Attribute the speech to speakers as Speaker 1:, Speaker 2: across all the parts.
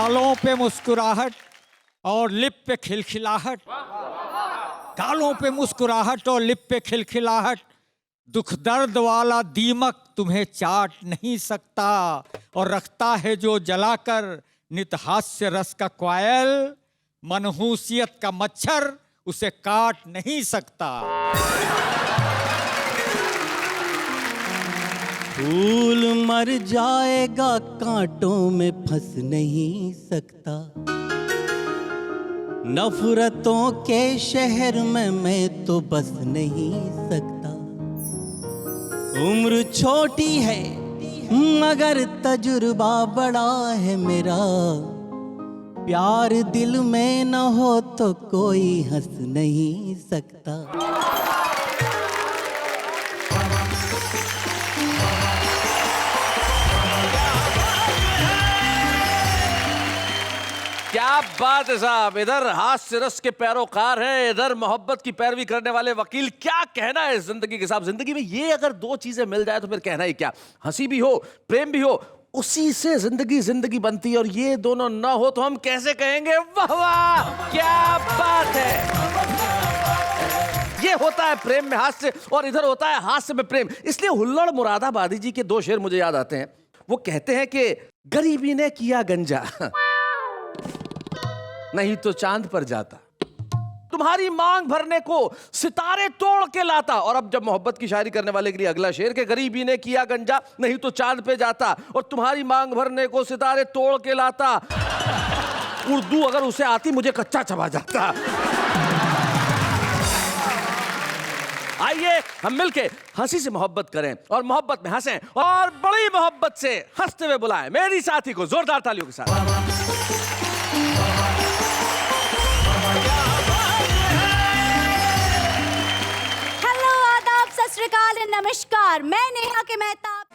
Speaker 1: गालों पे मुस्कुराहट और लिप पे खिलखिलाहट, गालों पे मुस्कुराहट और लिप पे खिलखिलाहट, दुख दर्द वाला दीमक तुम्हें चाट नहीं सकता, और रखता है जो जलाकर नित हास्य रस का क्वायल, मनहूसियत का मच्छर उसे काट नहीं सकता।
Speaker 2: फूल मर जाएगा कांटों में फंस नहीं सकता, नफरतों के शहर में मैं तो बस नहीं सकता। उम्र छोटी है मगर तजुर्बा बड़ा है मेरा, प्यार दिल में न हो तो कोई हंस नहीं सकता।
Speaker 3: क्या बात है साहब, इधर हास्य रस के पैरोकार हैं, इधर मोहब्बत की पैरवी करने वाले वकील। क्या कहना है जिंदगी के साहब, जिंदगी में ये अगर दो चीजें मिल जाए तो फिर कहना ही क्या। हंसी भी हो, प्रेम भी हो, उसी से जिंदगी जिंदगी बनती है, और ये दोनों ना हो तो हम कैसे कहेंगे वाह वाह क्या बात है। ये होता है प्रेम में हास्य और इधर होता है हास्य में प्रेम। इसलिए हुल्लड़ मुरादाबादी जी के दो शेर मुझे याद आते हैं। वो कहते हैं कि गरीबी ने किया गंजा, नहीं तो चांद पर जाता, तुम्हारी मांग भरने को सितारे तोड़ के लाता। और अब जब मोहब्बत की शायरी करने वाले के लिए अगला शेर के गरीबी ने किया गंजा, नहीं तो चांद पे जाता, और तुम्हारी मांग भरने को सितारे तोड़ के लाता। उर्दू अगर उसे आती मुझे कच्चा चबा जाता। आइए हम मिलके हंसी से मोहब्बत करें और मोहब्बत में हंसें, और बड़ी मोहब्बत से हंसते हुए बुलाएं मेरी साथी को जोरदार तालियों के साथ।
Speaker 4: नमस्कार, मैं नेहा के मेहताब।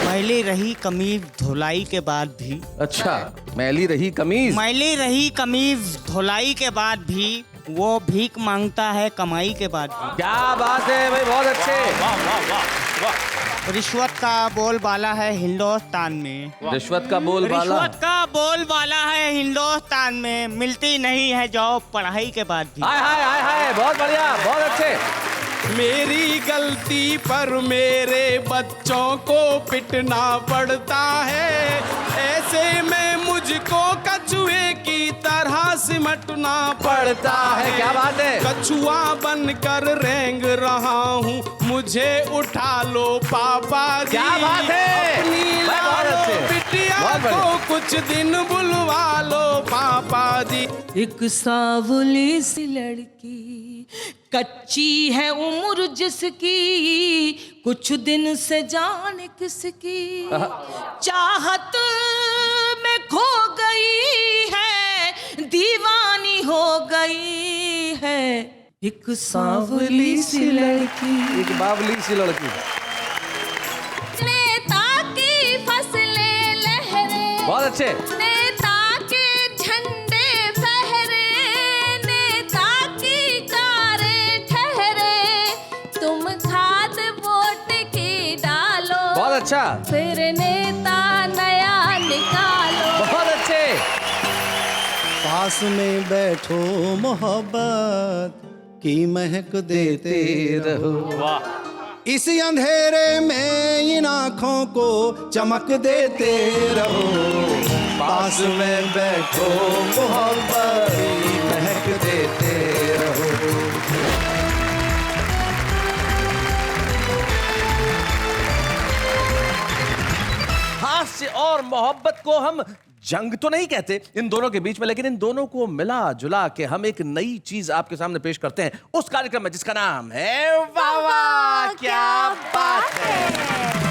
Speaker 2: मैली रही कमीज धुलाई के बाद भी,
Speaker 3: अच्छा, मैली रही कमीज,
Speaker 2: मैली रही कमीज धुलाई के बाद भी, वो भीख मांगता है कमाई के बाद भी।
Speaker 3: क्या बात है भाई, बहुत अच्छे। वाह वाह वाह वाह।
Speaker 2: रिश्वत का बोलबाला है हिंदुस्तान में,
Speaker 3: रिश्वत का बोलबाला,
Speaker 2: रिश्वत का बोलबाला है हिंदुस्तान में, मिलती नहीं है जॉब पढ़ाई के बाद भी।
Speaker 3: हाय हाय हाय हाय, बहुत बढ़िया, बहुत अच्छे।
Speaker 5: मेरी गलती पर मेरे बच्चों को पिटना पड़ता है, ऐसे में मुझको कछुए की तरह सिमटना पड़ता है।
Speaker 3: क्या बात है।
Speaker 5: कछुआ बनकर रेंग रहा हूँ, मुझे उठा लो पापा जी।
Speaker 3: क्या बात है।
Speaker 5: अपनी लालो बिटिया को कुछ दिन बुलवा लो पापा जी।
Speaker 6: एक सावली सी लड़की कच्ची है उम्र जिसकी, कुछ दिन से जाने किसकी चाहत में खो गई है, दीवानी हो गई है। एक सांवली सी लड़की,
Speaker 3: एक बावली सी लड़की।
Speaker 4: नेता की फसलें लहरे,
Speaker 3: बहुत अच्छे।
Speaker 4: नेता के झंडे फहरे, नेता की कारें ठहरे, तुम खाद वोट की डालो,
Speaker 3: बहुत अच्छा।
Speaker 4: फिर नेता नया निकालो।
Speaker 3: बहुत अच्छे।
Speaker 2: पास में बैठो मोहब्बत की महक देते रहो,
Speaker 3: वाह।
Speaker 2: इस अंधेरे में इन आँखों को चमक देते रहो। पास में बैठो मोहब्बत की महक देते रहो।
Speaker 3: हास्य और मोहब्बत को हम जंग तो नहीं कहते इन दोनों के बीच में, लेकिन इन दोनों को मिला जुला के हम एक नई चीज आपके सामने पेश करते हैं उस कार्यक्रम में जिसका नाम है वाह वाह क्या बात है।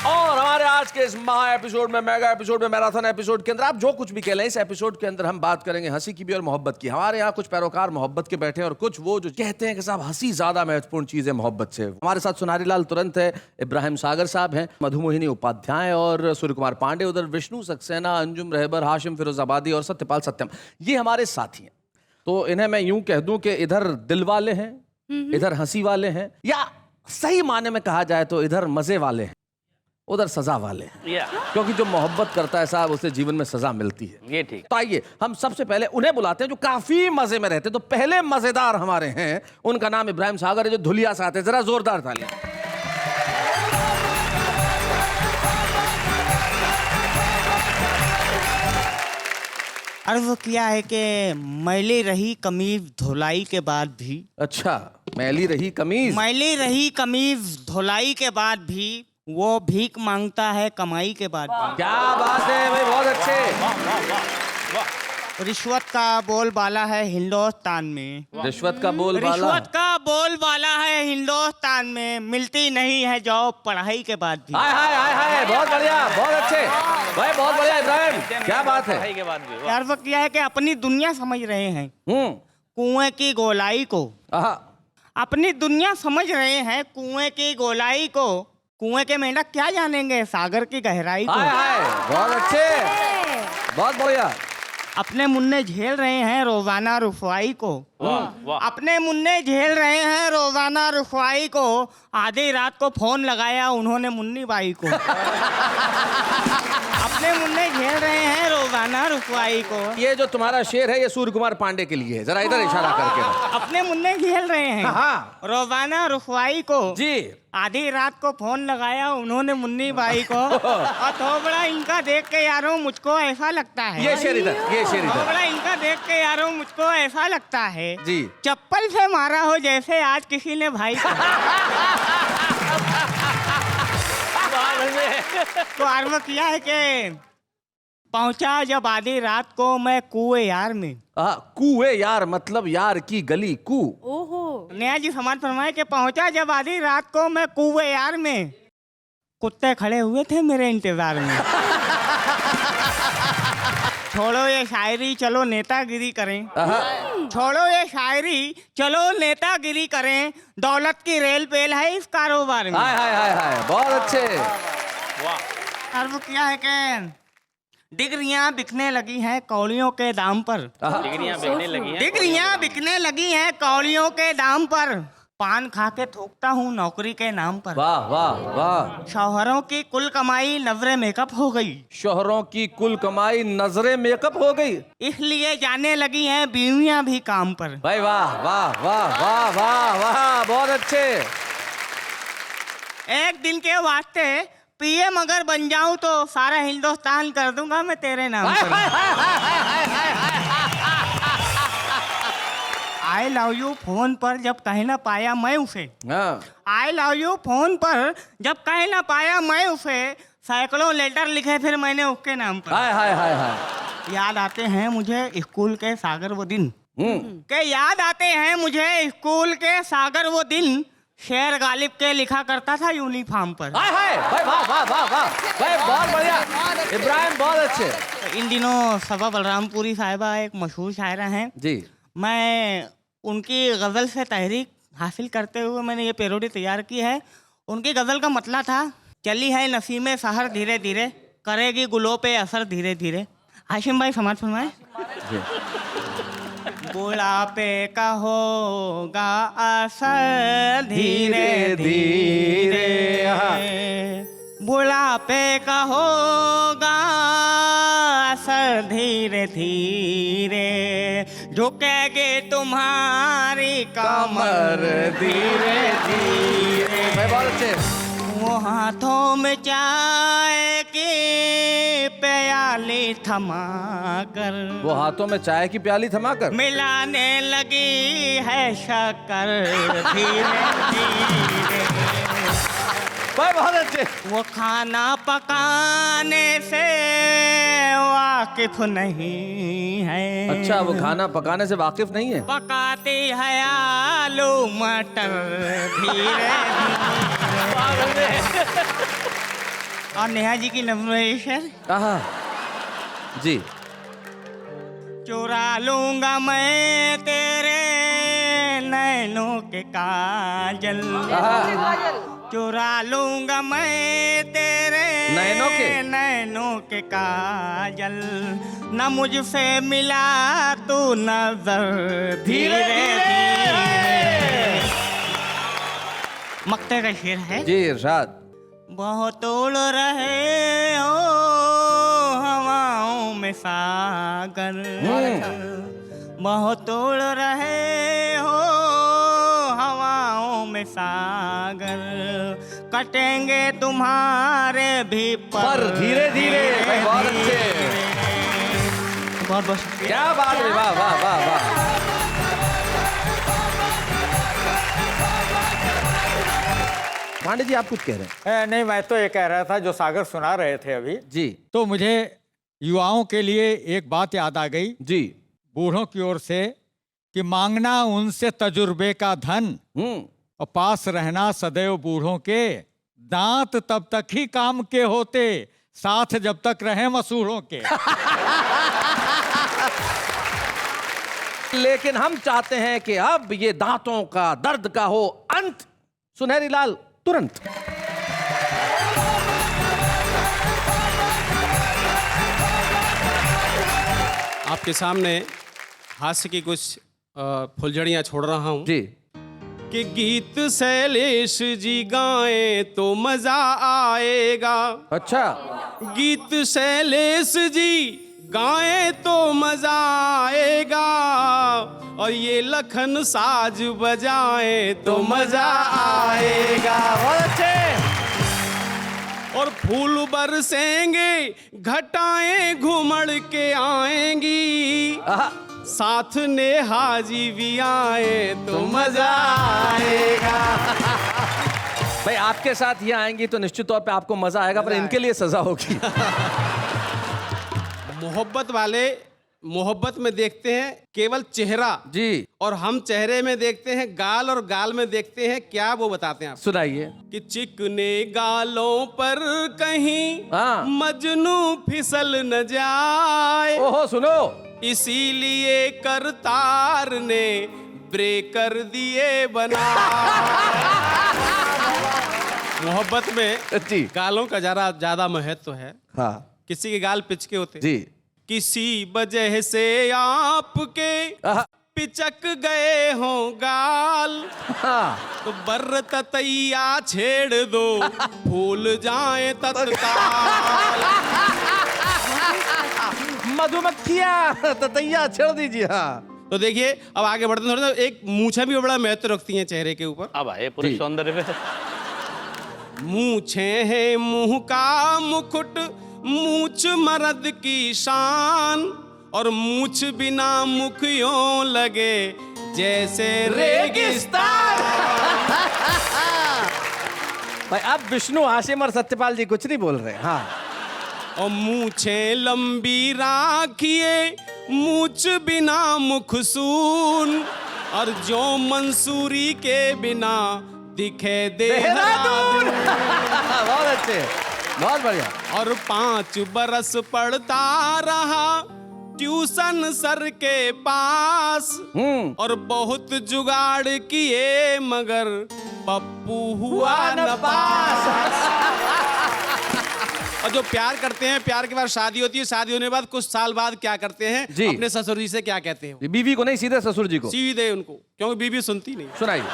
Speaker 3: और हमारे आज के इस महा एपिसोड में, मेगा एपिसोड में, मैराथन एपिसोड के अंदर आप जो कुछ भी कह लें, इस एपिसोड के अंदर हम बात करेंगे हंसी की भी और मोहब्बत की। हमारे यहाँ कुछ पैरोकार मोहब्बत के बैठे हैं और कुछ वो जो कहते हैं कि साहब हंसी ज्यादा महत्वपूर्ण चीज है मोहब्बत से। हमारे साथ सुनारी लाल तुरंत है, इब्राहिम सागर साहब हैं, मधुमोहिनी उपाध्याय और सूर्य कुमार पांडे, उधर विष्णु सक्सेना, अंजुम रहबर, हाशिम फिरोजाबादी और सत्यपाल सत्यम, ये हमारे साथी हैं। तो इन्हें मैं यूं कह दूं कि इधर दिल वाले हैं, इधर हंसी वाले हैं, या सही माने में कहा जाए तो इधर मजे वाले हैं। उधर सजा वाले हैं। क्योंकि जो मोहब्बत करता है साहब उसे जीवन में सजा मिलती है।
Speaker 7: ये ठीक।
Speaker 3: तो आइए हम सबसे पहले उन्हें बुलाते हैं जो काफी मजे में रहते हैं। तो पहले मजेदार हमारे हैं, उनका नाम इब्राहिम सागर है, जो धुलिया से आते हैं। जरा जोरदार तालियां।
Speaker 8: अर्ज किया है कि मैली रही कमीज धुलाई के बाद भी,
Speaker 3: अच्छा, मैली रही कमीज,
Speaker 8: मैली रही कमीज धुलाई के बाद भी वो भीख मांगता है कमाई के बाद भी।
Speaker 3: क्या बात है भाई, बहुत अच्छे।
Speaker 8: रिश्वत का बोलबाला है हिंदुस्तान में,
Speaker 3: रिश्वत का बोलबाला,
Speaker 8: रिश्वत का बोलबाला है हिंदुस्तान में, मिलती नहीं है जॉब पढ़ाई के बाद भी।
Speaker 3: हाय हाय हाय हाय, बहुत बढ़िया, बहुत अच्छे भाई, बहुत बढ़िया इब्राहिम, क्या बात है।
Speaker 7: पढ़ाई के बाद भी वाह।
Speaker 8: यार वो क्या है कि अपनी दुनिया समझ रहे हैं कुएं की गोलाई को,
Speaker 3: आहा,
Speaker 8: अपनी दुनिया समझ रहे हैं कुएं की गोलाई को, कुएं के मेंढक क्या जानेंगे सागर की गहराई को।
Speaker 3: हाय हाय, बहुत अच्छे, बहुत बढ़िया।
Speaker 8: अपने मुन्ने झेल रहे हैं रोजाना रुसवाई को,
Speaker 7: वाह।
Speaker 8: अपने मुन्ने झेल रहे हैं रोजाना रुसवाई को, आधी रात को फोन लगाया उन्होंने मुन्नी बाई को। अपने मुन्ने झेल रहे हैं रोजाना रुसवाई को,
Speaker 3: ये जो तुम्हारा शेर है ये सूर्य कुमार पांडे के लिए है, जरा इधर इशारा करके।
Speaker 8: अपने मुन्ने झेल रहे हैं
Speaker 3: हाँ
Speaker 8: रोजाना रुसवाई को,
Speaker 3: जी,
Speaker 8: आधी रात को फोन लगाया उन्होंने मुन्नी बाई को, और थोबड़ा इनका देख के यारों मुझको ऐसा लगता है,
Speaker 3: ये शेर इधर, ये शेर इधर।
Speaker 8: थोबड़ा इनका देख के यारों मुझको ऐसा लगता है
Speaker 3: जी,
Speaker 8: चप्पल से मारा हो जैसे आज किसी ने भाई को। तो आर्व किया है कि पहुंचा जब आधी रात को मैं कुएं यार में,
Speaker 3: कुए यार मतलब यार की गली कू।
Speaker 8: नया जी समाज फरमाए कि पहुंचा जब आधी रात को मैं कुएं यार में, कुत्ते खड़े हुए थे मेरे इंतजार में। छोड़ो ये शायरी चलो नेतागिरी करें, छोड़ो ये शायरी चलो नेतागिरी करें, दौलत की रेल पेल है इस कारोबार में।
Speaker 3: हाय हाय हाय हाय, बहुत अच्छे।
Speaker 8: अर्व किया है कि डिग्रियां बिकने लगी हैं कौड़ियों के दाम पर,
Speaker 7: डिग्रियां बिकने लगी हैं,
Speaker 8: डिग्रियां बिकने लगी हैं कौड़ियों के दाम पर, पान खा के थूकता हूँ नौकरी के नाम पर।
Speaker 3: वाह वाह वाह।
Speaker 8: शौहरों की कुल कमाई नजरे मेकअप हो गई,
Speaker 3: शोहरों की कुल कमाई नजरे मेकअप हो गई,
Speaker 8: इसलिए जाने लगी हैं बीवियां भी काम पर।
Speaker 3: भाई वाह वाह वाह वाह वाह वाह, बहुत अच्छे।
Speaker 8: एक दिन के वास्ते पीएम अगर बन जाऊं तो सारा हिंदुस्तान कर दूंगा मैं तेरे नाम पर। आई लव यू फोन पर जब कह ना पाया मैं उसे, आई लव यू फोन पर जब कह ना पाया मैं उसे, सैकड़ों लेटर लिखे फिर मैंने उसके नाम पर।
Speaker 3: हाय हाय हाय हाय।
Speaker 8: याद आते हैं मुझे स्कूल के सागर वो दिन, के याद आते हैं मुझे स्कूल के सागर वो दिन, शेर गालिब के लिखा करता था यूनिफॉर्म पर।
Speaker 3: हाय हाय भाई, वाह वाह वाह वाह भाई, बहुत बढ़िया इब्राहिम, बहुत अच्छे।
Speaker 8: इन दिनों सबा बलरामपुरी साहिबा एक मशहूर शायरा हैं
Speaker 3: जी,
Speaker 8: मैं उनकी गज़ल से तहरीक हासिल करते हुए मैंने ये पैरोडी तैयार की है। उनकी गज़ल का मतलब था, चली है नसीमे सहर धीरे धीरे, करेगी गुलों पे असर धीरे धीरे। हाशिम भाई समाज फरमाए। बुढ़ापे का होगा असर धीरे धीरे, बुढ़ापे का होगा असर धीरे धीरे, झुकेगी तुम्हारी कमर धीरे धीरे।
Speaker 3: बहुत अच्छे।
Speaker 8: वो हाथों में चाय की प्याली थमा कर,
Speaker 3: वो हाथों में चाय की प्याली थमाकर
Speaker 8: मिलाने लगी है शक्कर धीरे धीरे।
Speaker 3: भाई बहुत अच्छे।
Speaker 8: वो खाना पकाने से वाकिफ नहीं है,
Speaker 3: अच्छा, वो खाना पकाने से वाकिफ नहीं है,
Speaker 8: पकाती है आलू मटर धीरे धीरे। और नेहा जी की नवरेशन
Speaker 3: जी,
Speaker 8: चुरा लूंगा मैं तेरे नैनों के काजल, चुरा लूंगा मैं तेरे नैनों के काजल, न मुझसे मिला तू नजर धीरे धीरे। मक्ते का शेर है
Speaker 3: जी इरशाद।
Speaker 8: बहुत उड़ रहे हो हवाओं में सागर, बहुत उड़ रहे हो हवाओं में सागर, कटेंगे तुम्हारे भी
Speaker 3: पर धीरे धीरे। भाई बहुत अच्छे,
Speaker 8: बहुत बहुत शुक्रिया।
Speaker 3: क्या बात है, वाह वाह वाह वाह। पांडे जी आप कुछ कह रहे हैं?
Speaker 1: नहीं, मैं तो ये कह रहा था जो सागर सुना रहे थे अभी,
Speaker 3: जी
Speaker 1: तो मुझे युवाओं के लिए एक बात याद आ गई
Speaker 3: जी।
Speaker 1: बूढ़ों की ओर से कि मांगना उनसे तजुर्बे का धन और पास रहना सदैव बूढ़ों के, दांत तब तक ही काम के होते साथ जब तक रहे मसूड़ों के।
Speaker 3: लेकिन हम चाहते हैं कि अब ये दांतों का दर्द का हो अंत। सुनहरी लाल तुरंत।
Speaker 5: आपके सामने हास्य की कुछ फुलझड़ियां छोड़ रहा हूं
Speaker 3: जी।
Speaker 5: कि गीत शैलेश जी गाएं तो मजा आएगा।
Speaker 3: अच्छा,
Speaker 5: गीत शैलेश जी गाएं तो मजा आएगा, और ये लखन साज बजाएं तो मजा आएगा।
Speaker 3: बहुत अच्छे।
Speaker 5: और फूल बरसेंगे घटाएं घुमड़ के आएंगी, साथ ने हाजी भी आए तो मजा आएगा।
Speaker 3: भाई आपके साथ ये आएंगी तो निश्चित तौर पे आपको मजा आएगा, पर इनके लिए सजा होगी।
Speaker 5: मोहब्बत वाले मोहब्बत में देखते हैं केवल चेहरा
Speaker 3: जी,
Speaker 5: और हम चेहरे में देखते हैं गाल, और गाल में देखते हैं क्या, वो बताते हैं आप।
Speaker 3: सुनाइए।
Speaker 5: कि चिकने गालों पर कहीं
Speaker 3: हाँ।
Speaker 5: मजनू फिसल न जाए,
Speaker 3: ओहो सुनो।
Speaker 5: इसीलिए करतार ने ब्रेकर दिए बना। मोहब्बत में
Speaker 3: जी
Speaker 5: गालों का ज्यादा महत्व है।
Speaker 3: हाँ
Speaker 5: किसी के गाल पिचके होते,
Speaker 3: जी।
Speaker 5: किसी वजह से आपके
Speaker 3: आहा।
Speaker 5: पिचक गए हों गाल,
Speaker 3: हाँ।
Speaker 5: तो बर्र ततैया छेड़ दो भूल जाए तत्काल।
Speaker 3: मधुमक्खियां ततैया छेड़ दीजिए। हाँ
Speaker 5: तो देखिए अब आगे बढ़ते हैं थोड़ा सा। एक मूछें भी बड़ा महत्व रखती हैं चेहरे के ऊपर।
Speaker 7: अब आए पूरे सौंदर्य पे।
Speaker 5: मूछें हैं मुंह का मुकुट, मूछ मर्द की शान, और मूछ बिना मुख यूं लगे जैसे रेगिस्तान।
Speaker 3: भाई अब विष्णु हाशिम और सत्यपाल जी कुछ नहीं बोल रहे। हाँ।
Speaker 5: और मूछें लंबी राखिए, मूछ बिना मुख सून, और जो मंसूरी के बिना दिखे देहरादून।
Speaker 3: बहुत अच्छे, बहुत बढ़िया।
Speaker 5: और 5 बरस पढ़ता रहा ट्यूशन सर के पास, और बहुत जुगाड़ किए मगर पप्पू हुआ न पास। और जो प्यार करते हैं, प्यार के बाद शादी होती है, शादी होने के बाद कुछ साल बाद क्या करते हैं
Speaker 3: जी।
Speaker 5: अपने ससुर जी से क्या कहते हैं?
Speaker 3: बीवी को नहीं, सीधे ससुर जी को।
Speaker 5: सीधे उनको, क्योंकि बीवी सुनती नहीं।
Speaker 3: सुनाइए।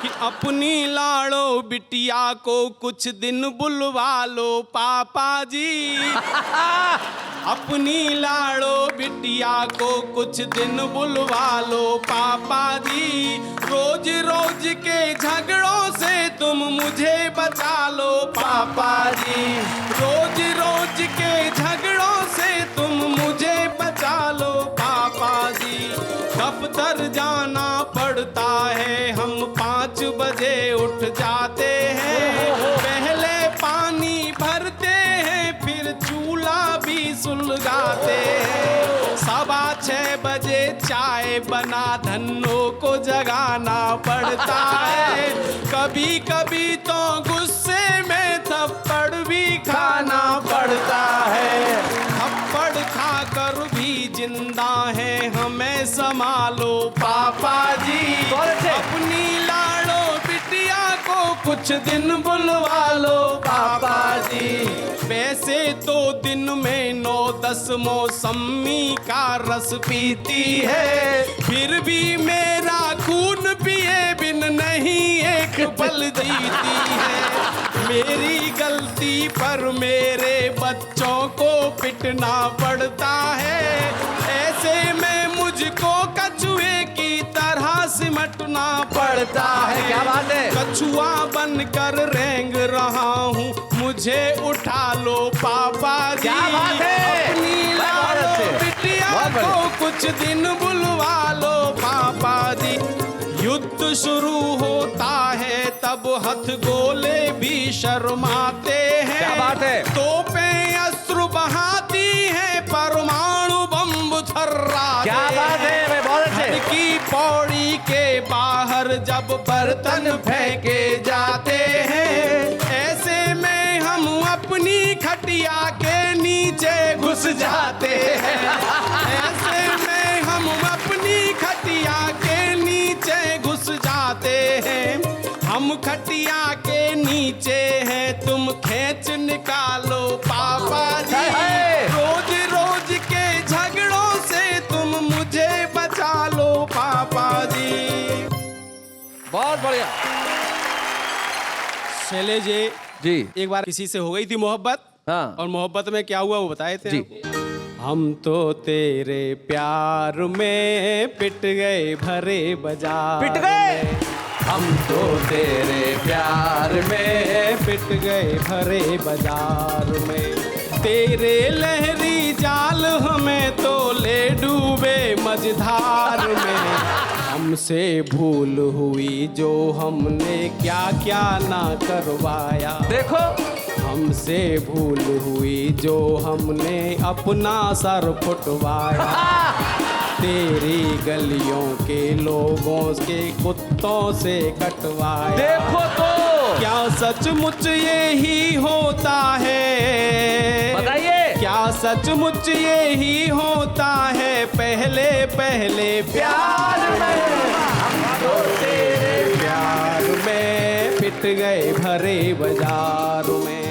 Speaker 5: कि अपनी लाड़ो बिटिया को कुछ दिन बुलवा लो पापा जी। अपनी लाड़ो बिटिया को कुछ दिन बुलवा लो पापा जी, रोज रोज के झगड़ों से तुम मुझे बचा लो पापा जी, रोज रोज के झगड़ों से तुम मुझे बचा लो पापा जी। दफ्तर जाना पड़ता है, हम 5 बजे उठ जाते हैं, पहले पानी भरते हैं फिर चूल्हा भी सुलगाते हैं, 6:15 बजे चाय बना धन्नों को जगाना पड़ता है, कभी कभी तो गुस्से में थप्पड़ भी खाना पड़ता है, थप्पड़ खाकर भी जिंदा है हमें संभालो पापा जी। अपनी लाड़ो बिटिया को कुछ दिन बुलवा लो पापा जी। वैसे तो दिन में 9-10 मौसमी का रस पीती है, फिर भी मेरा खून पिए बिन नहीं एक पल जीती है, मेरी गलती पर मेरे बच्चों को पिटना पड़ता है, ऐसे में मुझको कछुए की तरह सिमटना पड़ता है।
Speaker 3: क्या बात है?
Speaker 5: कछुआ बनकर रेंग रहा हूँ, मुझे उठा लो पापा जी।
Speaker 3: क्या बात है?
Speaker 5: अपनी लालो बिटिया को कुछ दिन बुलवा लो पापा जी। युद्ध शुरू होता है तब हथगोले भी शर्माते हैं।
Speaker 3: क्या बात है?
Speaker 5: तोपें अश्रु बहाती हैं, परमाणु बम थर्राते।
Speaker 3: क्या बात है? मैं बहुत अच्छे।
Speaker 5: घर की पौड़ी के बाहर जब बर्तन फेंके जाते हैं, ऐसे में हम अपनी खटिया के नीचे घुस जाते हैं। ऐसे में हम अपनी खटिया के नीचे घुस जाते हैं। हम खटिया के नीचे हैं, तुम खींच निकालो पापा जी। रोज रोज के झगड़ों से तुम मुझे बचा लो पापा जी।
Speaker 3: बहुत बढ़िया
Speaker 5: शैलेश
Speaker 3: जी।
Speaker 5: एक बार किसी से हो गई थी मोहब्बत।
Speaker 3: हाँ।
Speaker 5: और मोहब्बत में क्या हुआ वो बताए थे
Speaker 3: जी।
Speaker 5: आपको। हम तो तेरे प्यार में पिट गए भरे बाजार।
Speaker 3: पिट गए?
Speaker 5: हम तो तेरे प्यार में पिट गए भरे बाजार में। तेरे लहरी जाल हमें तो ले डूबे मझधार में। हमसे भूल हुई जो हमने क्या क्या ना करवाया।
Speaker 3: देखो
Speaker 5: हमसे भूल हुई जो हमने अपना सर फुटवाया। तेरी गलियों के लोगों के कुत्तों से कटवाया।
Speaker 3: देखो तो
Speaker 5: क्या सचमुच यही होता है?
Speaker 3: बताइए।
Speaker 5: क्या सचमुच यही होता है पहले पहले प्यार में? हम तो तेरे प्यार में पिट गए भरे बाजार में।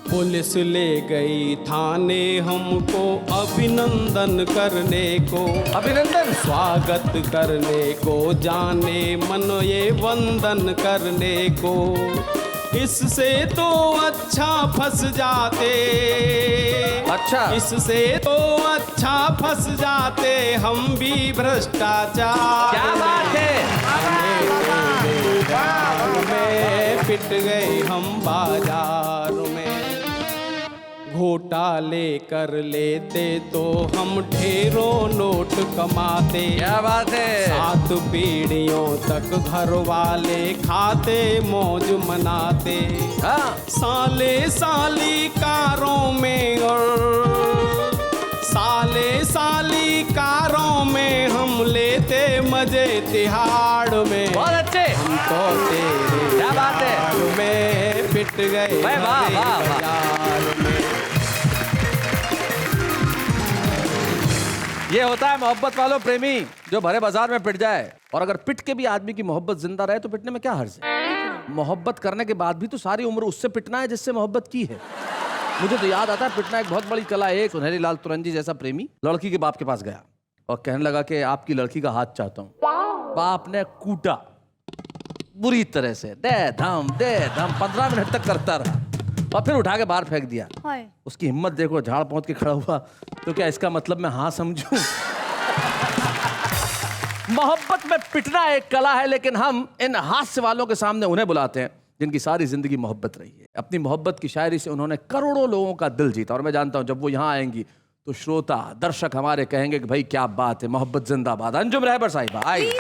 Speaker 5: पुलिस ले गई थाने हमको अभिनंदन करने को।
Speaker 3: अभिनंदन?
Speaker 5: स्वागत करने को, जाने मन ये वंदन करने को। इससे तो अच्छा फंस जाते।
Speaker 3: अच्छा।
Speaker 5: इससे तो अच्छा फंस जाते हम भी भ्रष्टाचार।
Speaker 3: क्या बात है?
Speaker 5: में पिट गए हम बाजार में। घोटाले कर लेते तो हम ढेरों नोट कमाते।
Speaker 3: क्या बात है?
Speaker 5: 7 पीढ़ियों तक घर वाले खाते मौज मनाते।
Speaker 3: हाँ।
Speaker 5: साले साली कारों में और साले साली कारों में हम लेते मजे तिहाड़ में।
Speaker 3: बहुत अच्छे।
Speaker 5: हम तो तेरे
Speaker 3: क्या बात है?
Speaker 5: प्यार में पिट गए
Speaker 3: वाह, वाह,
Speaker 5: भरे
Speaker 3: वाह, वाह।
Speaker 5: बाजार में।
Speaker 3: ये होता है मोहब्बत वालों प्रेमी जो भरे बाजार में पिट जाए। और अगर पिट के भी आदमी की मोहब्बत जिंदा रहे तो पिटने में क्या हर्ज है? मोहब्बत करने के बाद भी तो सारी उम्र उससे पिटना है जिससे मोहब्बत की है। मुझे तो याद आता है पिटना एक बहुत बड़ी कला है। सुनहरी लाल तुरंजी जैसा प्रेमी लड़की के बाप के पास गया और कहने लगा कि आपकी लड़की का हाथ चाहता हूँ। बाप ने कूटा बुरी तरह से, दे धम 15 मिनट तक करता रहा और फिर उठा के बाहर फेंक दिया। उसकी हिम्मत देखो, झाड़ पहुंच के खड़ा हुआ। तो क्या इसका मतलब मैं हाँ समझूं? मोहब्बत में पिटना एक कला है, लेकिन हम इन हास्य वालों के सामने उन्हें बुलाते हैं जिनकी सारी जिंदगी मोहब्बत रही है। अपनी मोहब्बत की शायरी से उन्होंने करोड़ों लोगों का दिल जीता। और मैं जानता हूं जब वो यहाँ आएंगी तो श्रोता दर्शक हमारे कहेंगे कि भाई क्या बात है, मोहब्बत जिंदाबाद। अंजुम रहबर साहिबा आइए।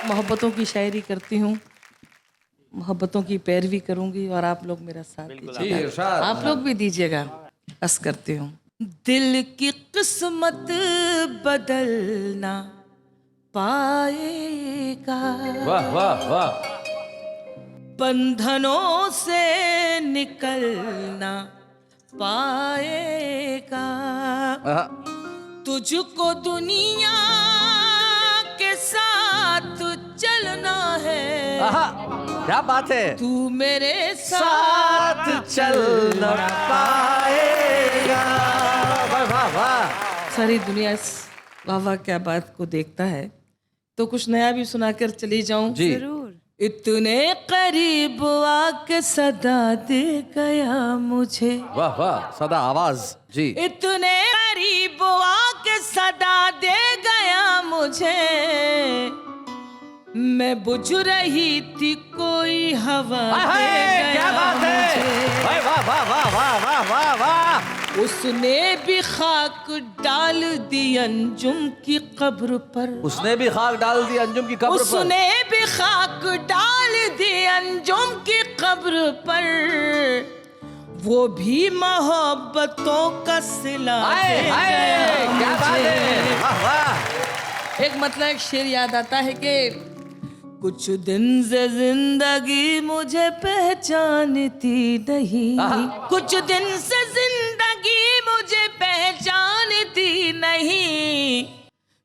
Speaker 6: मोहब्बतों की शायरी करती हूँ, मोहब्बतों की पैरवी करूंगी और आप लोग मेरा साथ दीजिएगा। आप लोग भी दीजिएगा। बस करती हूँ। दिल की किस्मत बदलना पाएगा,
Speaker 3: वाह वाह वाह।
Speaker 6: बंधनों से निकलना पाएगा। तुझको दुनिया के साथ चलना है।
Speaker 3: क्या बात है?
Speaker 6: तू मेरे
Speaker 3: साथ चल न पाएगा। वाह वाह वाह।
Speaker 6: सारी दुनिया इस वाह वाह क्या बात को देखता है तो कुछ नया भी सुनाकर चली जाऊं।
Speaker 3: जी
Speaker 6: इतने करीब आके सदा दे गया मुझे,
Speaker 3: वाह वाह, सदा आवाज जी।
Speaker 6: इतने करीब आके सदा दे गया मुझे, मैं बुझ रही थी कोई हवा दे
Speaker 3: क्या
Speaker 6: गया
Speaker 3: बात है,
Speaker 6: मुझे।
Speaker 3: वाह वाह वाह वाह वाह वाह वाह।
Speaker 6: उसने भी खाक डाल दी अंजुम की कब्र पर,
Speaker 3: उसने भी खाक डाल दी अंजुम की कब्र पर,
Speaker 6: उसने भी खाक डाल दी अंजुम की कब्र पर, वो भी मोहब्बतों का सिला दे गया
Speaker 3: क्या बात है,
Speaker 6: मुझे।
Speaker 3: वाह वाह।
Speaker 6: एक मतलब एक शेर याद आता है कि कुछ दिन से जिंदगी मुझे पहचानती नहीं, कुछ दिन से जिंदगी मुझे पहचानती नहीं,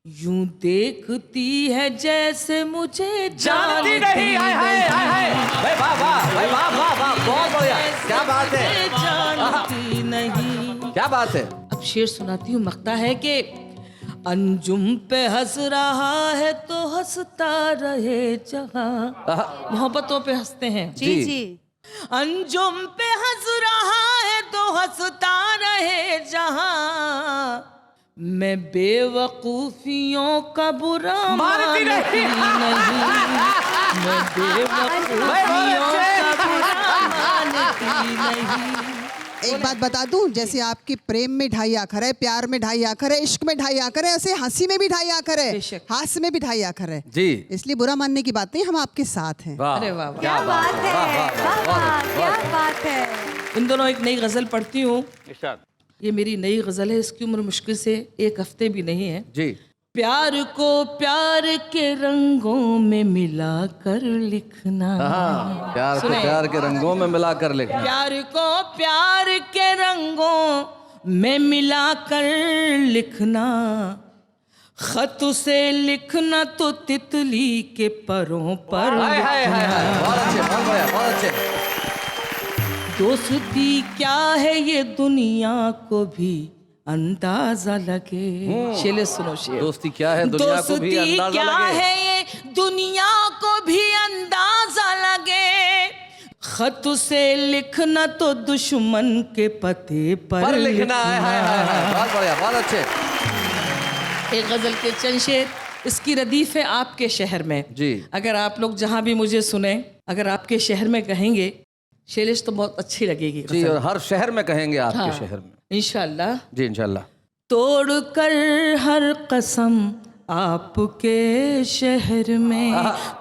Speaker 6: यूं देखती है जैसे मुझे जानती नहीं।
Speaker 3: हाय हाय हाय हाय, भाई वाह वाह, भाई वाह वाह वाह, बहुत बढ़िया, क्या बात है,
Speaker 6: जानती नहीं।
Speaker 3: क्या बात है।
Speaker 6: अब शेर सुनाती हूँ। मकता है कि अंजुम पे हंस रहा है तो हंसता रहे जहां, मोहब्बतों पे हंसते हैं
Speaker 3: जी जी।
Speaker 6: अंजुम पे हंस रहा है तो हंसता रहे जहां, मैं बेवकूफियों का बुरा मानती नहीं, मैं बेवकूफियों का बुरा मानती नहीं।
Speaker 9: एक बात बता दूं, जैसे आपकी प्रेम में 2.5 आखर है, प्यार में 2.5 आखर है, इश्क में 2.5 आखर है, ऐसे हंसी में भी 2.5 आखर है,
Speaker 6: बेशक।
Speaker 9: हास्य में भी 2.5 आखर है
Speaker 3: जी।
Speaker 9: इसलिए बुरा मानने की बात नहीं, हम आपके साथ हैं।
Speaker 6: अरे वाह वाह।
Speaker 3: क्या बात है, वाह वाह, क्या बात है।
Speaker 6: इन दोनों एक नई गजल पढ़ती हूँ।
Speaker 7: इरशाद।
Speaker 6: ये मेरी नई गजल है, इसकी उम्र मुश्किल से 1 हफ्ते भी नहीं है।
Speaker 3: जी।
Speaker 6: प्यार को प्यार के रंगों में मिलाकर लिखना,
Speaker 3: प्यार को
Speaker 6: सुने।
Speaker 3: प्यार के रंगों में मिलाकर लिखना,
Speaker 6: प्यार को प्यार के रंगों में मिलाकर लिखना, खत से लिखना तो तितली के परों पर
Speaker 3: हाय हाय हाय हाय,
Speaker 6: लिखना।
Speaker 3: बहुत अच्छे, बहुत बढ़िया, बहुत अच्छे।
Speaker 6: दोस्ती क्या है ये दुनिया को भी अंदाजा लगे। शेर सुनो शेर।
Speaker 3: दोस्ती क्या है दुनिया को भी
Speaker 6: दोस्ती
Speaker 3: अंदाजा
Speaker 6: क्या
Speaker 3: लगे।
Speaker 6: है ये दुनिया को भी अंदाजा लगे, खत से लिखना तो दुश्मन के पते पर
Speaker 3: लिखना है, हाय हाय हाय, बहुत बढ़िया, बहुत अच्छे।
Speaker 6: एक गजल के चंद शेर, इसकी रदीफ है आपके शहर में।
Speaker 3: जी।
Speaker 6: अगर आप लोग जहां भी मुझे सुने, अगर आपके शहर में कहेंगे शैलेश तो बहुत अच्छी लगेगी
Speaker 3: जी,
Speaker 6: गजल।
Speaker 3: और हर शहर में कहेंगे आपके
Speaker 6: हाँ,
Speaker 3: शहर में।
Speaker 6: इंशाल्लाह।
Speaker 3: जी इंशाल्लाह।
Speaker 6: तोड़ कर हर कसम आपके शहर में,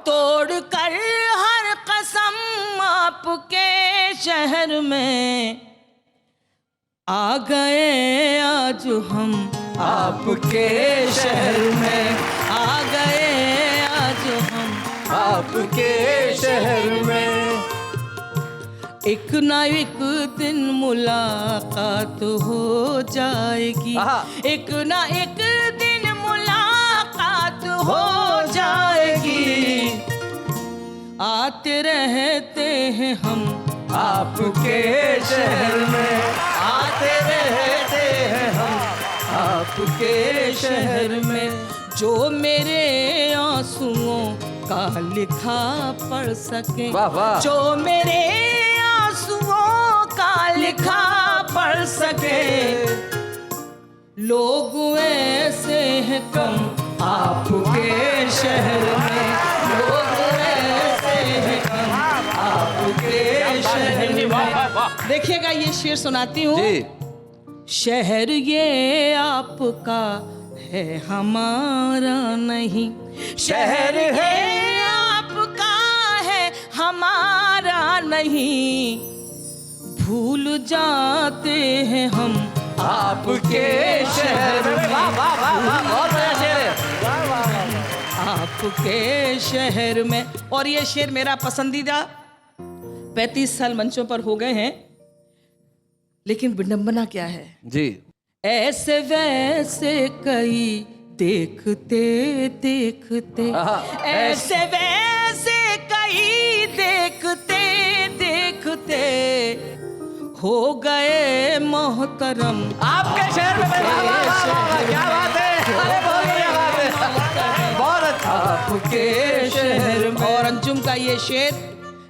Speaker 6: तोड़ कर हर कसम आपके शहर में, आ गए आज हम आपके शहर में, आ गए आज हम
Speaker 3: आपके शहर में।
Speaker 6: एक ना एक दिन मुलाकात हो जाएगी, एक ना एक दिन मुलाकात हो जाएगी, आते रहते हैं हम
Speaker 3: आपके शहर में,
Speaker 6: आते रहते हैं हम आपके शहर में, जो मेरे आंसुओं का लिखा पढ़ सके,
Speaker 3: वाह वाह।
Speaker 6: जो मेरे आंसुओं का लिखा पढ़ सके, लोग ऐसे हैं कम आपके शहर में, लोग ऐसे हैं कम आपके शहर में। देखिएगा ये शेर सुनाती हूँ।
Speaker 3: जी।
Speaker 6: शहर ये आपका है हमारा नहीं, शहर है आपका है हमारा नहीं, भूल जाते हैं हम आपके शहर में, आपके शहर में। और ये शेर मेरा पसंदीदा, 35 साल मंचों पर हो गए हैं, लेकिन विडंबना क्या है
Speaker 3: जी।
Speaker 6: ऐसे वैसे कई देखते देखते, ऐसे वैसे कई देखते देखते, हो गए मोहतरम
Speaker 3: आपके शहर में। क्या बात है, अरे बहुत बढ़िया बात है, बहुत अच्छा।
Speaker 6: आपके शहर में। और अंजुम का ये शेर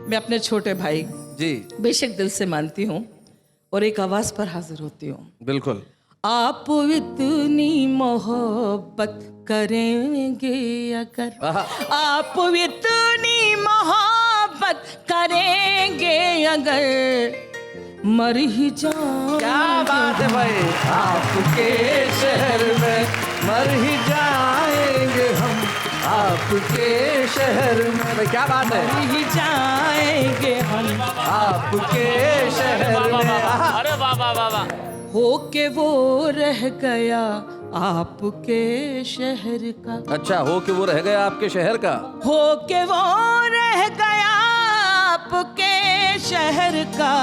Speaker 6: मैं अपने छोटे भाई
Speaker 3: जी
Speaker 6: बेशक दिल से मानती हूँ और एक आवाज पर हाजिर होती हूँ।
Speaker 3: बिल्कुल।
Speaker 6: आप इतनी मोहब्बत करेंगे अगर, आप इतनी मोहब्बत करेंगे अगर, मर ही जाएंगे।
Speaker 3: क्या बात है भाई, आपके शहर में मर ही जाएंगे हम, आपके शहर में। भाई क्या बात है,
Speaker 6: मर ही जाएंगे हम
Speaker 3: आपके शहर में।
Speaker 7: अरे वाह वाह वाह वाह।
Speaker 6: हो के वो रह गया आपके शहर का।
Speaker 3: अच्छा, हो कि वो रह गया आपके शहर का।
Speaker 6: हो के वो रह गया आपके शहर का,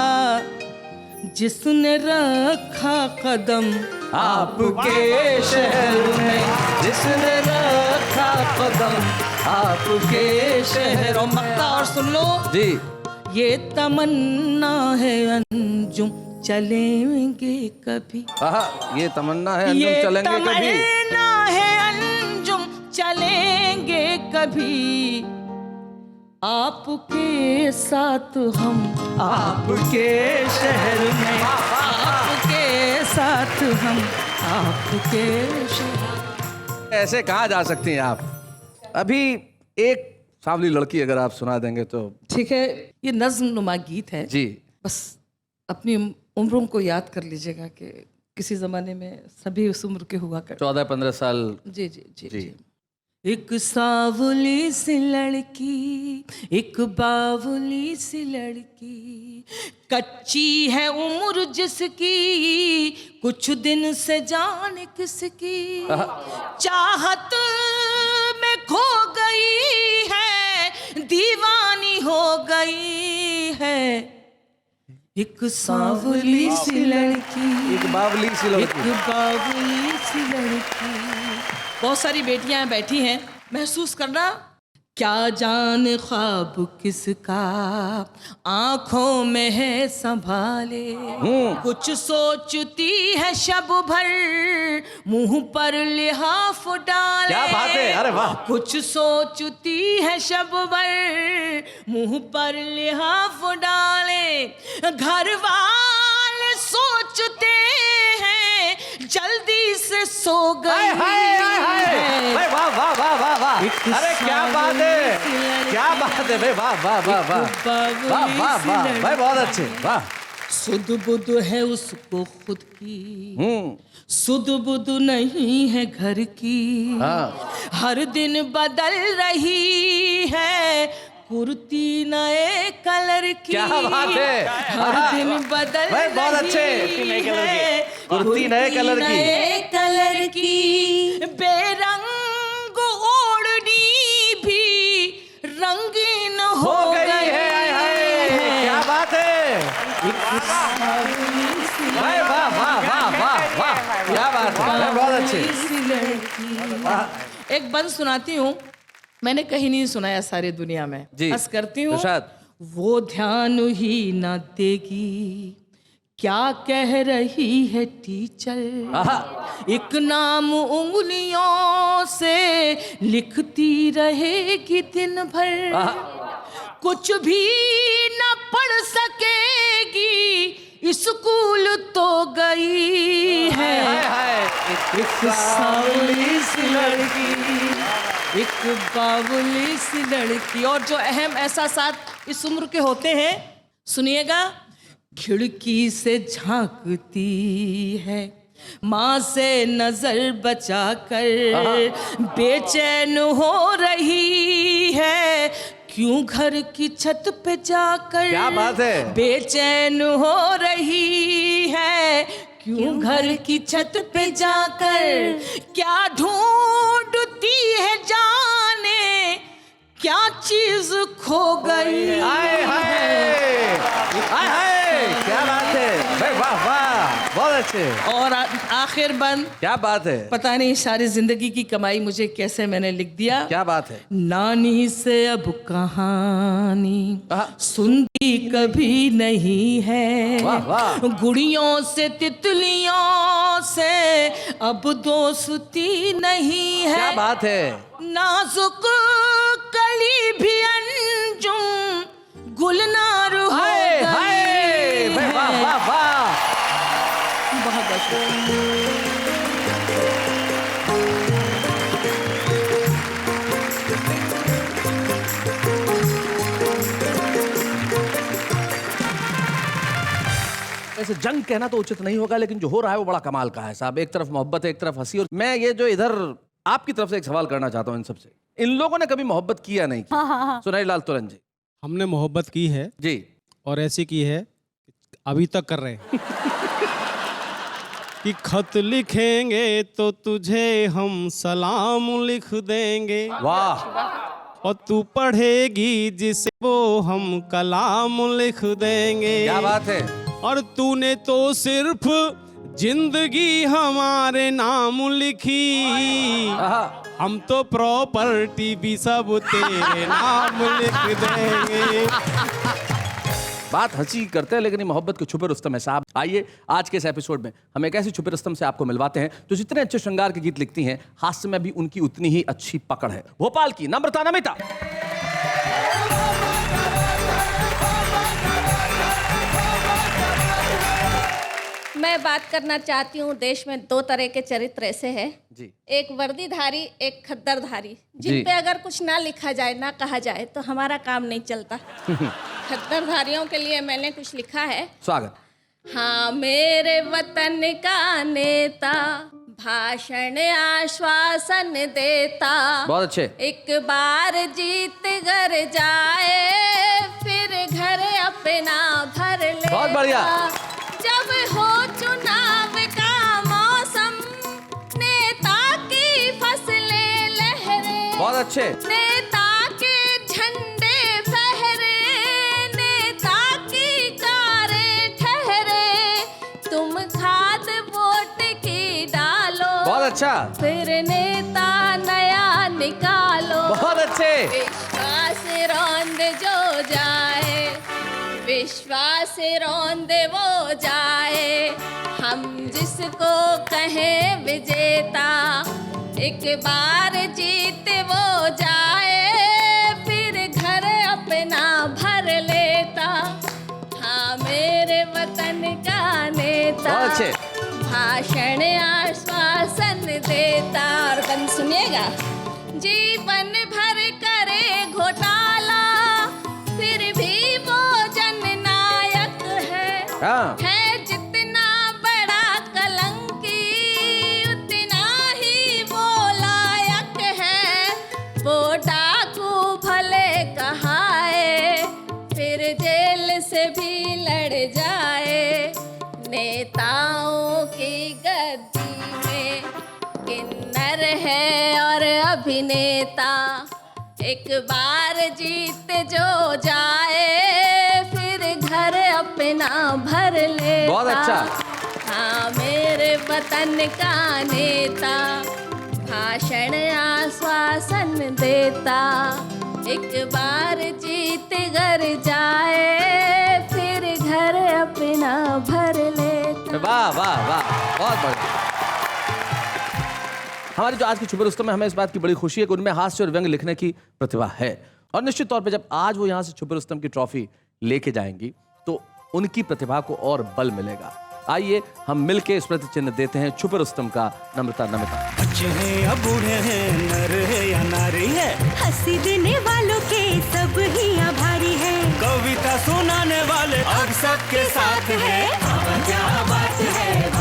Speaker 6: जिसने रखा कदम
Speaker 3: आपके शहर में, जिसने रखा कदम आपके शहर।
Speaker 6: और मक्का और सुन लो
Speaker 3: जी।
Speaker 6: ये तमन्ना है अंजुम चलेंगे कभी।
Speaker 3: ये तमन्ना है अंजुम चलेंगे कभी।
Speaker 6: ये तमन्ना है अंजुम चलेंगे कभी, आपके साथ हम आपके शहर में, आपके साथ हम आपके शहर।
Speaker 3: ऐसे कहाँ जा सकती हैं आप। अभी एक सांवली लड़की अगर आप सुना देंगे तो।
Speaker 6: ठीक है, ये नज्म नुमा गीत है
Speaker 3: जी।
Speaker 6: बस अपनी उम्रों को याद कर लीजिएगा कि किसी जमाने में सभी उस उम्र के हुआ करते।
Speaker 3: 14-15 साल।
Speaker 6: जी जी जी जी। एक सावली सी लड़की, एक बावली सी लड़की, कच्ची है उम्र जिसकी, कुछ दिन से जान किसकी, चाहत में खो गई है, दीवानी हो गई है। एक सावली सी लड़की,
Speaker 3: एक बावली सी
Speaker 6: एक
Speaker 3: लड़की।
Speaker 6: बावली सी लड़की। बहुत सारी बेटियां बैठी हैं, महसूस करना। क्या जान ख्वाब किसका आंखों में है संभाले, कुछ सोचती है शब भर मुंह पर लिहाफ डाले।
Speaker 3: क्या बात है, अरे वाह।
Speaker 6: कुछ सोचती है शब भर मुंह पर लिहाफ डाले, घर वाले सोचते हैं जल्दी से सो गई है।
Speaker 3: वाह वाह वाह वाह वाह। अरे क्या बात है, क्या बात है भाई, वाह वाह वाह वाह वाह वाह वाह भाई, बहुत अच्छे, वाह।
Speaker 6: सुध बुध है उसको खुद की, सुध बुध नहीं है घर की, हर दिन बदल रही है कुर्ती नए कलर की।
Speaker 3: क्या बात है,
Speaker 6: हर दिन बदल
Speaker 3: भाई बहुत अच्छे।
Speaker 6: रही है
Speaker 3: कुर्ती नए कलर की।
Speaker 6: नए कलर की, बेरंग ओढ़नी भी रंगीन हो गई है।
Speaker 3: क्या बात है भाई, वाह वाह वाह वाह वाह, क्या बात है, बहुत अच्छे।
Speaker 6: एक बंद सुनाती हूँ, मैंने कहीं नहीं सुनाया सारी दुनिया में।
Speaker 3: जी,
Speaker 6: बस करती हूँ।
Speaker 3: इरशाद।
Speaker 6: वो ध्यान ही न देगी क्या कह रही है टीचर, एक नाम उंगलियों से लिखती रहेगी दिन भर, कुछ भी न पढ़ सकेगी स्कूल तो गई है। एक सावली सी लड़की, एक बावली सी लड़की। और जो अहम एहसासात इस उम्र के होते हैं सुनिएगा। खिड़की से झांकती है माँ से नजर बचाकर, बेचैन हो रही है क्यों घर की छत पे जाकर।
Speaker 3: क्या बात है,
Speaker 6: बेचैन हो रही है क्यों घर की छत पे जाकर, क्या ढूंढती है जाने क्या चीज खो गई है।
Speaker 3: क्या बात है भाई, वाह वाह, बहुत अच्छे।
Speaker 6: और आखिर बंद,
Speaker 3: क्या बात है,
Speaker 6: पता नहीं सारी जिंदगी की कमाई मुझे कैसे मैंने लिख दिया।
Speaker 3: क्या बात है।
Speaker 6: नानी से अब कहानी सुनती कभी नहीं है,
Speaker 3: वाह वाह।
Speaker 6: गुड़ियों से तितलियों से अब दोस्ती नहीं है।
Speaker 3: क्या बात है।
Speaker 6: नाजुक मेरी भी अंजुम गुलनार हो
Speaker 3: हाय हाय,
Speaker 6: गई
Speaker 3: वाह वाह वाह।
Speaker 6: बहुत बहुत शुक्रिया।
Speaker 3: ऐसे जंग कहना तो उचित नहीं होगा, लेकिन जो हो रहा है वो बड़ा कमाल का है साहब। एक तरफ मोहब्बत है, एक तरफ हंसी। और मैं ये जो इधर आपकी तरफ से एक सवाल करना चाहता हूँ इन सबसे, इन लोगों ने कभी मोहब्बत की या नहीं की? सुनाई लाल तुरंत जी।
Speaker 5: हमने मोहब्बत की है
Speaker 3: जी।
Speaker 5: और ऐसी की है अभी तक कर रहे हैं कि खत लिखेंगे तो तुझे हम सलाम लिख देंगे,
Speaker 3: वाह।
Speaker 5: और तू पढ़ेगी जिसे वो हम कलाम लिख देंगे।
Speaker 3: क्या बात है।
Speaker 5: और तूने तो सिर्फ जिंदगी हमारे नाम लिखी,
Speaker 3: आहा।
Speaker 5: हम तो प्रॉपर्टी भी सब तेरे नाम लिख देंगे।
Speaker 3: बात हंसी करते हैं, लेकिन ये मोहब्बत के छुपे रुस्तम है साहब। आइए आज के इस एपिसोड में हम एक ऐसे छुपे रुस्तम से आपको मिलवाते हैं जो जितने अच्छे श्रृंगार के गीत लिखती हैं, हास्य में भी उनकी उतनी ही अच्छी पकड़ है। भोपाल की नम्रता नमिता।
Speaker 4: मैं बात करना चाहती हूँ, देश में दो तरह के चरित्र ऐसे हैं
Speaker 3: जी।
Speaker 4: एक वर्दीधारी, एक खद्दरधारी, जिन
Speaker 3: जी।
Speaker 4: पे अगर कुछ ना लिखा जाए, ना कहा जाए, तो हमारा काम नहीं चलता। खद्दरधारियों के लिए मैंने कुछ लिखा है।
Speaker 3: स्वागत।
Speaker 4: हाँ मेरे वतन का नेता, भाषण आश्वासन देता,
Speaker 3: बहुत अच्छे।
Speaker 4: एक बार जीत घर जाए, फिर घर अपना भर ले।
Speaker 3: बहुत बढ़िया।
Speaker 4: जब हो चुनाव का मौसम, नेता की फसलें लहरे,
Speaker 3: बहुत अच्छे।
Speaker 4: नेता के झंडे फहरे, नेता की कारें ठहरे, तुम खाद वोट की डालो,
Speaker 3: बहुत अच्छा।
Speaker 4: फिर नेता नया निकालो।
Speaker 3: बहुत अच्छे।
Speaker 4: विश्वास रौंद जो जाए, विश्वास रौंद वो जाए, हम जिसको कहें विजेता, एक बार जीत वो जाए, फिर घर अपना भर लेता। हाँ मेरे वतन का नेता,
Speaker 3: बहुत अच्छे।
Speaker 4: भाषण आश्वासन देता। और बंद सुनिएगा, जीवन भर करे घोटाला, फिर भी वो जननायक
Speaker 3: हाँ।
Speaker 4: है जितना बड़ा कलंकी, उतना ही वो लायक है। वो डाकू भले कहाए, फिर जेल से भी लड़ जाए, नेताओं की गद्दी में किन्नर है और अभिनेता, एक बार जीत जो जाए, फिर घर अपना भर लेता।
Speaker 3: बहुत अच्छा।
Speaker 4: हाँ मेरे वतन का नेता, भाषण आश्वासन देता, एक बार जीत घर जाए, फिर घर अपना भर लेता।
Speaker 3: वाह वाह वाह, बहुत बढ़िया। हमारी जो आज की छुपे रुस्तम है, हमें इस बात की बड़ी खुशी है कि उनमें हास्य और व्यंग लिखने की प्रतिभा है। और निश्चित तौर पे जब आज वो यहाँ से छुपे रुस्तम की ट्रॉफी लेके जाएंगी तो उनकी प्रतिभा को और बल मिलेगा। आइए हम मिलके स्मृति चिन्ह देते हैं छुपे रुस्तम का नम्रता नमिता।
Speaker 2: बच्चे हैं या बूढ़े हैं, नर है या नारी है,
Speaker 10: हंसी देने वालों के सब ही आभारी है,
Speaker 2: कविता सुनाने वाले अब सबके साथ है। क्या बात है।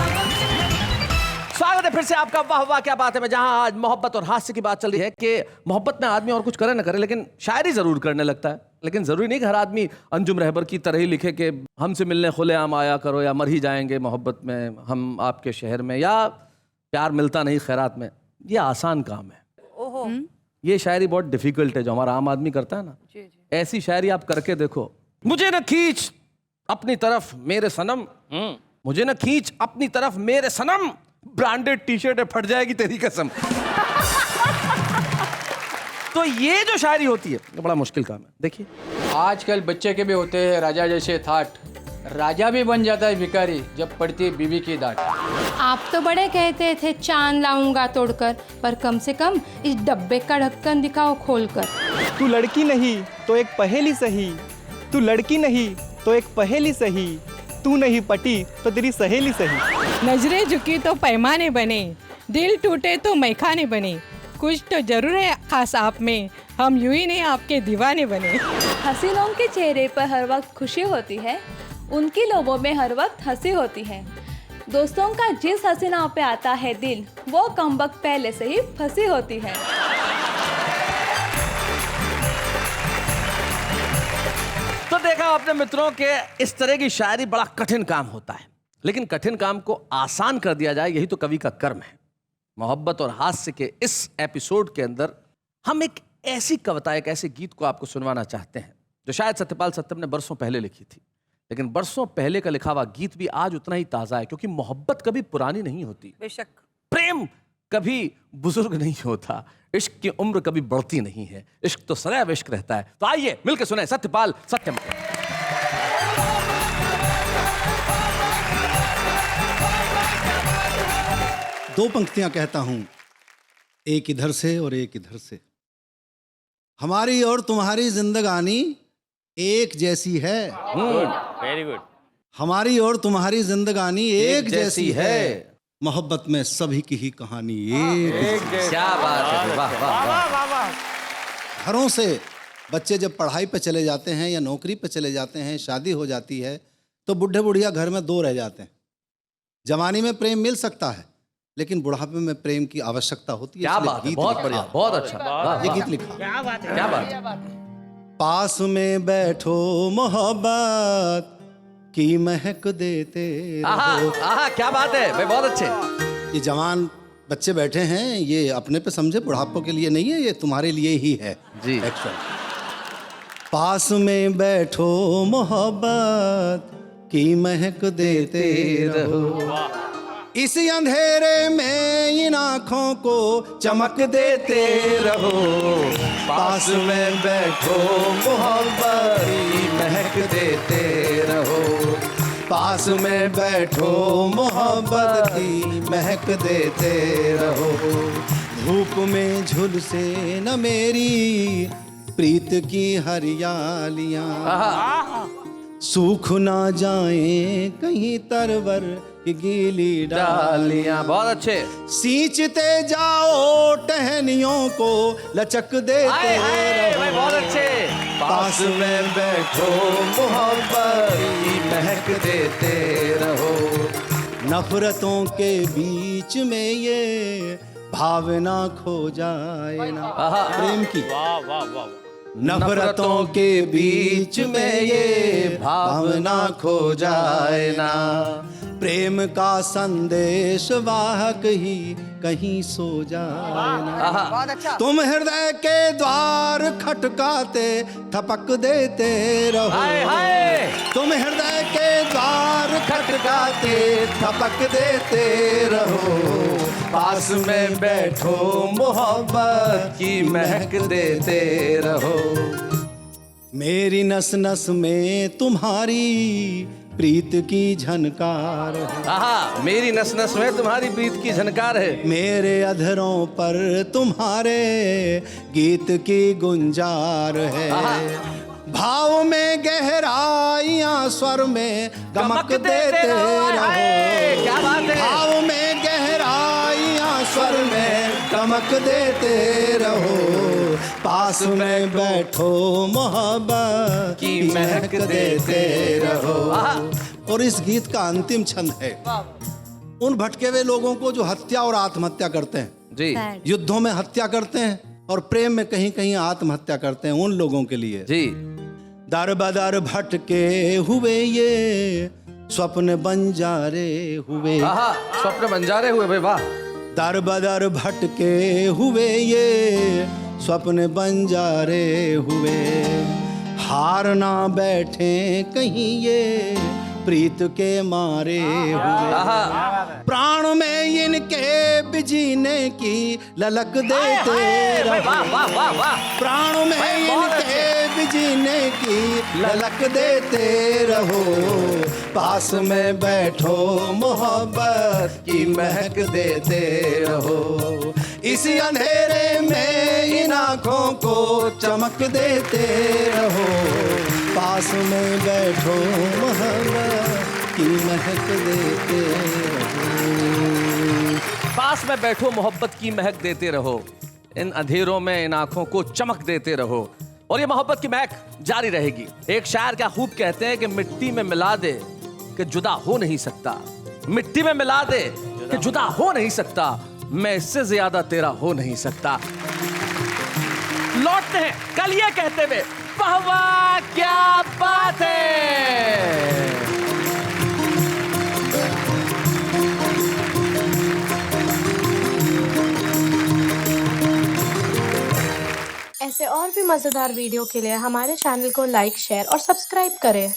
Speaker 3: स्वागत है फिर से आपका वाह वाह क्या बात है में, जहां आज मोहब्बत और हास्य की बात चल रही है कि मोहब्बत में आदमी और कुछ करे ना करे लेकिन शायरी जरूर करने लगता है। लेकिन जरूरी नहीं कि हर आदमी अंजुम रहबर की तरह ही लिखे कि हमसे मिलने खुलेआम आया करो, या मर ही जाएंगे मोहब्बत में हम आपके शहर में, या प्यार मिलता नहीं खैरात में। ये आसान काम है। ये शायरी बहुत डिफिकल्ट है जो हमारा आम आदमी करता है ना। ऐसी शायरी आप करके देखो। मुझे न खींच अपनी तरफ मेरे सनम, मुझे न खींच अपनी तरफ मेरे सनम, ब्रांडेड टी शर्ट है फट जाएगी तेरी कसम। तो ये जो शायरी होती है ये बड़ा मुश्किल काम है। देखिए
Speaker 11: आजकल बच्चे के भी होते हैं राजा जैसे थाट, राजा भी बन जाता है भिखारी जब पड़ती है बीवी की डांट।
Speaker 10: आप तो बड़े कहते थे चांद लाऊंगा तोड़कर, पर कम से कम इस डब्बे का ढक्कन दिखाओ खोलकर।
Speaker 12: तू लड़की नहीं तो एक पहेली सही, तू लड़की नहीं तो एक पहेली सही, तू नहीं पटी तो तेरी सहेली सही।
Speaker 6: नजरें झुकी तो पैमाने बने, दिल टूटे तो मैखाने बने, कुछ तो जरूर है खास आप में, हम यूं ही नहीं आपके दीवाने बने।
Speaker 4: हसीनों के चेहरे पर हर वक्त खुशी होती है, उनकी लोगों में हर वक्त हंसी होती है। दोस्तों का जिस हसीना पे आता है दिल, वो कमबख्त पहले से ही फंसी होती है।
Speaker 3: तो देखा अपने मित्रों के इस तरह की शायरी बड़ा कठिन काम होता है, लेकिन कठिन काम को आसान कर दिया जाए यही तो कवि का कर्म है। मोहब्बत और हास्य के इस एपिसोड के अंदर हम एक ऐसी कविता, एक ऐसे गीत को आपको सुनवाना चाहते हैं जो शायद सत्यपाल सत्यम ने बरसों पहले लिखी थी, लेकिन बरसों पहले का लिखा हुआ गीत भी आज उतना ही ताजा है, क्योंकि मोहब्बत कभी पुरानी नहीं होती,
Speaker 6: बेशक।
Speaker 3: प्रेम कभी बुजुर्ग नहीं होता, इश्क की उम्र कभी बढ़ती नहीं है, इश्क तो सदैव इश्क रहता है। तो आइए मिलकर सुने सत्यपाल सत्यम।
Speaker 2: दो पंक्तियां कहता हूं, एक इधर से और एक इधर से। हमारी और तुम्हारी जिंदगानी एक जैसी है।
Speaker 7: Very good.
Speaker 2: हमारी और तुम्हारी जिंदगानी एक जैसी है, मोहब्बत में सभी की ही कहानी एक।
Speaker 3: क्या बात है, वाह वाह वाह।
Speaker 2: घरों से बच्चे जब पढ़ाई पे चले जाते हैं या नौकरी पे चले जाते हैं, शादी हो जाती है, तो बुढ़े बुढ़िया घर में दो रह जाते हैं। जवानी में प्रेम मिल सकता है, लेकिन बुढ़ापे में प्रेम की आवश्यकता होती है।
Speaker 3: क्या बात है, बहुत बढ़िया, बहुत अच्छा।
Speaker 2: ये गीत लिखा।
Speaker 8: क्या बात है,
Speaker 3: क्या बात।
Speaker 2: पास में बैठो मोहब्बत की महक देते रहो।
Speaker 3: आहा, क्या बात है भाई, बहुत अच्छे।
Speaker 2: ये जवान बच्चे बैठे हैं, ये अपने पे समझे, बुढ़ापों के लिए नहीं है, ये तुम्हारे लिए ही है
Speaker 3: जी।
Speaker 2: एक्चुअल। पास में बैठो मोहब्बत की महक देते रहो, इस अंधेरे में इन आँखों को चमक देते रहो। पास में बैठो मोहब्बत की महक देते रहो, पास में बैठो मोहब्बत की महक देते रहो। धूप में झुलसे न मेरी प्रीत की हरियालियाँ, सूख ना जाए कहीं तरवर की गीली डालियाँ।
Speaker 3: बहुत अच्छे।
Speaker 2: सींचते जाओ टहनियों को लचक देते रहो।
Speaker 3: बहुत अच्छे।
Speaker 2: पास में बैठो मोहब्बत की महक देते रहो, नफरतों के बीच में ये भावना खो जाए ना। प्रेम की
Speaker 7: वाह वाह वाह।
Speaker 2: नफरतों के बीच में ये भावना खो जाए ना। प्रेम का संदेश वाहक ही कहीं सो जाए ना। तुम हृदय के द्वार खटकाते थपक देते रहो, तुम हृदय के द्वार खटकाते थपक देते रहो। पास में बैठो मोहब्बत की महक देते रहो, मेरी नस नस में तुम्हारी प्रीत की झनकार है।
Speaker 3: मेरी नस नस में तुम्हारी प्रीत की झनकार है,
Speaker 2: मेरे अधरों पर तुम्हारे गीत की गुंजार है। भाव में गहराइयां स्वर में गमक देते रहो।
Speaker 3: क्या बात है।
Speaker 2: भाव में गहराइयां स्वर में गमक देते रहो, पास में बैठो मोहब्बत की महक देते रहो। और इस गीत का अंतिम छंद है उन भटके हुए लोगों को जो हत्या और आत्महत्या करते हैं
Speaker 3: जी,
Speaker 2: युद्धों में हत्या करते हैं और प्रेम में कहीं कहीं आत्महत्या करते हैं, उन लोगों के लिए
Speaker 3: जी।
Speaker 2: दर बदर भटके हुए ये स्वप्न बंजारे हुए।
Speaker 3: स्वप्न बंजारे हुए भाई, वाह।
Speaker 2: दर बदर भटके हुए ये स्वप्न बंजारे हुए, हार ना बैठे कहीं ये प्रीत के मारे हुए, प्राण में इनके बिजीने की ललक देते रहो, प्राण में इनके बिजीने की ललक देते रहो, पास में बैठो मोहब्बत की महक देते रहो, इसी अंधेरे में इन आँखों को चमक देते रहो, पास में बैठो मोहब्बत की महक देते रहो,
Speaker 3: पास में बैठो मोहब्बत की महक देते रहो, इन अंधेरों में इन आंखों को चमक देते रहो, और ये मोहब्बत की महक जारी रहेगी। एक शायर क्या खूब कहते हैं कि मिट्टी में मिला दे कि जुदा हो नहीं सकता, मिट्टी में मिला दे कि जुदा हो नहीं सकता, मैं इससे ज्यादा तेरा हो नहीं सकता। लौटते हैं कल ये कहते हुए, वाह वाह क्या बात है।
Speaker 10: ऐसे और भी मज़ेदार वीडियो के लिए हमारे चैनल को लाइक, शेयर और सब्सक्राइब करें।